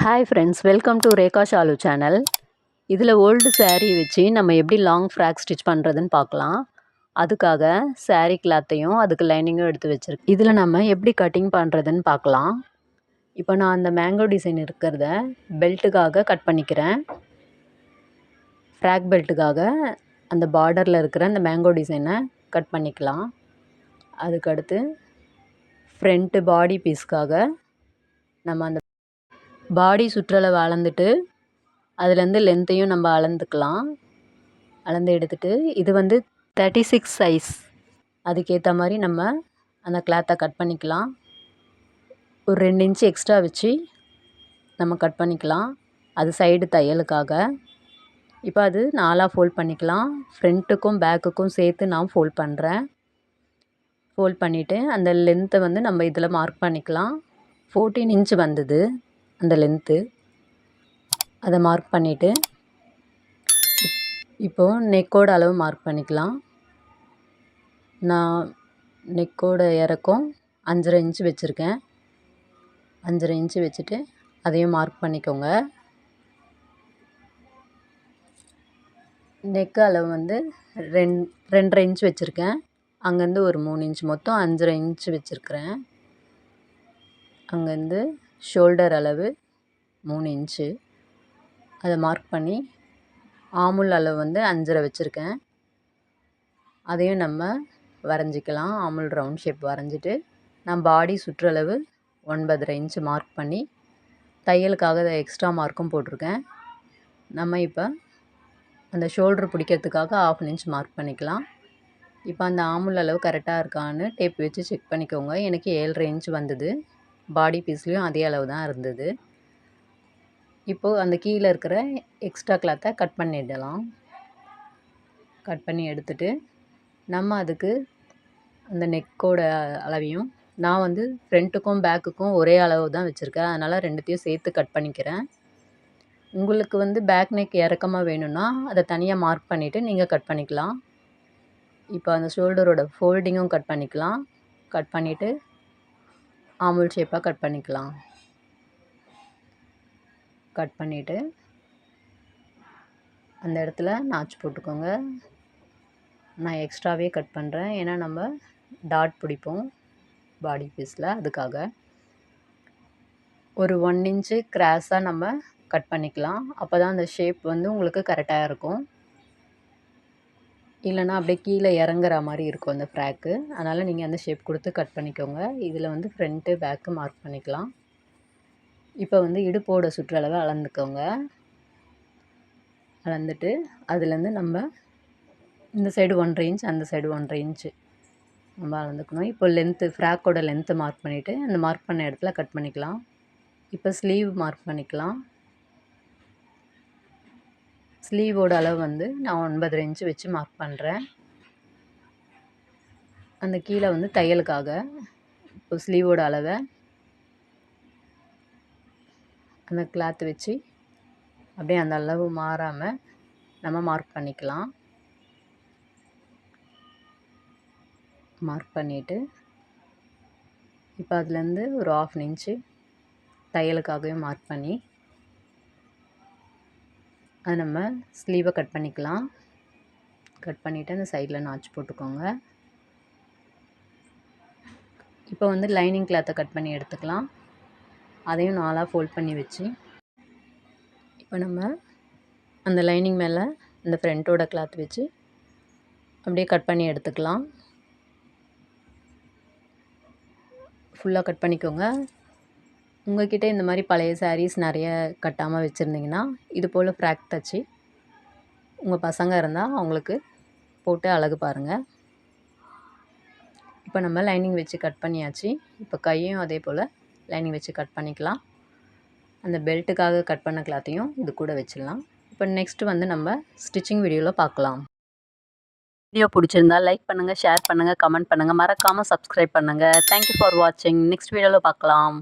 Hi friends, welcome to Rekha Shalu channel. இதில் old saree வச்சு நம்ம எப்படி லாங் ஃப்ராக் ஸ்டிச் பண்ணுறதுன்னு பார்க்கலாம். அதுக்காக saree கிளாத்தையும் அதுக்கு லைனிங்கும் எடுத்து வச்சுருக்கேன். இதில் நம்ம எப்படி கட்டிங் பண்ணுறதுன்னு பார்க்கலாம். இப்போ நான் அந்த மேங்கோ டிசைன் இருக்கிறத பெல்ட்டுக்காக கட் பண்ணிக்கிறேன். ஃப்ராக் பெல்ட்டுக்காக அந்த பார்டரில் இருக்கிற அந்த மேங்கோ டிசைனை கட் பண்ணிக்கலாம். அதுக்கடுத்து ஃப்ரண்ட்டு பாடி பீஸ்க்காக நம்ம அந்த பாடி சுற்றளவு அளந்துட்டு அதுலேருந்து லென்த்தையும் நம்ம அளந்துக்கலாம். அளந்து எடுத்துகிட்டு இது வந்து 36 சைஸ், அதுக்கேற்ற மாதிரி நம்ம அந்த கிளாத்தை கட் பண்ணிக்கலாம். ஒரு 2 இன்ச்சு எக்ஸ்ட்ரா வச்சு நம்ம கட் பண்ணிக்கலாம். அது சைடு தையலுக்காக. இப்போ அது 4ஆக ஃபோல்ட் பண்ணிக்கலாம். ஃப்ரண்ட்டுக்கும் பேக்குக்கும் சேர்த்து நான் ஃபோல்ட் பண்ணுறேன். ஃபோல்ட் பண்ணிவிட்டு அந்த லென்த்தை வந்து நம்ம இதில் மார்க் பண்ணிக்கலாம். 14 இன்ச்சு வந்தது அந்த லென்த்து. அதை மார்க் பண்ணிவிட்டு இப்போது நெக்கோட அளவு மார்க் பண்ணிக்கலாம். நான் நெக்கோட இறக்கம் 5.5 இன்ச்சு வச்சுருக்கேன். 5.5 இன்ச்சு வச்சுட்டு அதையும் மார்க் பண்ணிக்கோங்க. நெக்கு அளவு வந்து 2.5 இன்ச்சு வச்சுருக்கேன். அங்கேருந்து ஒரு 3 இன்ச்சு, மொத்தம் 5.5 இன்ச்சு வச்சுருக்கிறேன். அங்கேருந்து ஷோல்டர் அளவு 3 இன்ச்சு, அதை மார்க் பண்ணி ஆமுல் அளவு வந்து 5.5 வச்சுருக்கேன். அதையும் நம்ம வரைஞ்சிக்கலாம். ஆமுல் ரவுண்ட் ஷேப் வரைஞ்சிட்டு நான் பாடி சுற்றளவு 9.5 இன்ச்சு மார்க் பண்ணி தையலுக்காக எக்ஸ்ட்ரா மார்க்கும் போட்டிருக்கேன். நம்ம இப்போ அந்த ஷோல்ட்ரு பிடிக்கிறதுக்காக 1/2 இன்ச் மார்க் பண்ணிக்கலாம். இப்போ அந்த ஆமுல் அளவு கரெக்டாக இருக்கான்னு டேப் வச்சு செக் பண்ணிக்கோங்க. எனக்கு 7.5 இன்ச் வந்தது. பாடி பீஸ்லேயும் அதே அளவு தான் இருந்தது. இப்போது அந்த கீழே இருக்கிற எக்ஸ்ட்ரா கிளாத்தை கட் பண்ணிடலாம். கட் பண்ணி எடுத்துட்டு நம்ம அதுக்கு அந்த நெக்கோட அளவையும் நான் வந்து ஃப்ரண்ட்டுக்கும் பேக்குக்கும் ஒரே அளவு தான் வச்சுருக்கேன். அதனால் ரெண்டுத்தையும் சேர்த்து கட் பண்ணிக்கிறேன். உங்களுக்கு வந்து பேக் நெக் இறக்கமாக வேணும்னா அதை தனியாக மார்க் பண்ணிவிட்டு நீங்கள் கட் பண்ணிக்கலாம். இப்போ அந்த ஷோல்டரோட ஃபோல்டிங்கும் கட் பண்ணிக்கலாம். கட் பண்ணிவிட்டு ஆமுல் ஷேப்பாக கட் பண்ணிக்கலாம். கட் பண்ணிவிட்டு அந்த இடத்துல நாச் போட்டுக்கோங்க. நான் எக்ஸ்ட்ராவே கட் பண்ணுறேன், ஏன்னா நம்ம டாட் பிடிப்போம் பாடி பீஸில், அதுக்காக. ஒரு 1 இன்ச்சு கிராஸாக நம்ம கட் பண்ணிக்கலாம். அப்போ தான் அந்த ஷேப் வந்து உங்களுக்கு கரெக்டாக இருக்கும். இல்லைனா அப்படியே கீழே இறங்குற மாதிரி இருக்கும் அந்த ஃப்ராக்கு. அதனால் நீங்கள் அந்த ஷேப் கொடுத்து கட் பண்ணிக்கோங்க. இதில் வந்து ஃப்ரண்ட்டு பேக்கு மார்க் பண்ணிக்கலாம். இப்போ வந்து இடுப்போட சுற்றளவை அளந்துக்கோங்க. அளந்துட்டு அதுலேருந்து நம்ம இந்த சைடு 1.5 இன்ச், அந்த சைடு 1.5 இன்ச்சு நம்ம அளந்துக்கணும். இப்போ லென்த்து, ஃப்ராக்கோட லென்த்து மார்க் பண்ணிவிட்டு அந்த மார்க் பண்ண இடத்துல கட் பண்ணிக்கலாம். இப்போ ஸ்லீவ் மார்க் பண்ணிக்கலாம். ஸ்லீவோட அளவு வந்து நான் 9.5 இன்ச்சு வச்சு மார்க் பண்ணுறேன். அந்த கீழே வந்து தையலுக்காக. இப்போ ஸ்லீவோட அளவை அந்த கிளாத் வச்சு அப்படியே அந்த அளவு மாறாமல் நம்ம மார்க் பண்ணிக்கலாம். மார்க் பண்ணிவிட்டு இப்போ அதுலேருந்து ஒரு 1/2 இன்ச்சு தையலுக்காகவே மார்க் பண்ணி அது நம்ம ஸ்லீவை கட் பண்ணிக்கலாம். கட் பண்ணிவிட்டு அந்த சைடில் நாச் போட்டுக்கோங்க. இப்போ வந்து லைனிங் கிளாத்தை கட் பண்ணி எடுத்துக்கலாம். அதையும் 4ஆக ஃபோல்ட் பண்ணி வச்சு இப்போ நம்ம அந்த லைனிங் மேலே அந்த ஃப்ரண்ட்டோட கிளாத் வச்சு அப்படியே கட் பண்ணி எடுத்துக்கலாம். ஃபுல்லாக கட் பண்ணிக்கோங்க. உங்கள்கிட்ட இந்த மாதிரி பழைய சாரீஸ் நிறைய கட்டாமல் வச்சுருந்திங்கன்னா இது போல் ஃப்ராக் தச்சு உங்கள் பசங்க இருந்தால் அவங்களுக்கு போட்டு அழகு பாருங்கள். இப்போ நம்ம லைனிங் வச்சு கட் பண்ணியாச்சு. இப்போ கையும் அதே போல் லைனிங் வச்சு கட் பண்ணிக்கலாம். அந்த பெல்ட்டுக்காக கட் பண்ண கிளாத்தையும் இது கூட வச்சிடலாம். இப்போ நெக்ஸ்ட்டு வந்து நம்ம ஸ்டிச்சிங் வீடியோவில் பார்க்கலாம். வீடியோ பிடிச்சிருந்தா லைக் பண்ணுங்கள், ஷேர் பண்ணுங்கள், கமெண்ட் பண்ணுங்கள், மறக்காமல் சப்ஸ்கிரைப் பண்ணுங்கள். தேங்க்யூ ஃபார் வாட்சிங். நெக்ஸ்ட் வீடியோவில் பார்க்கலாம்.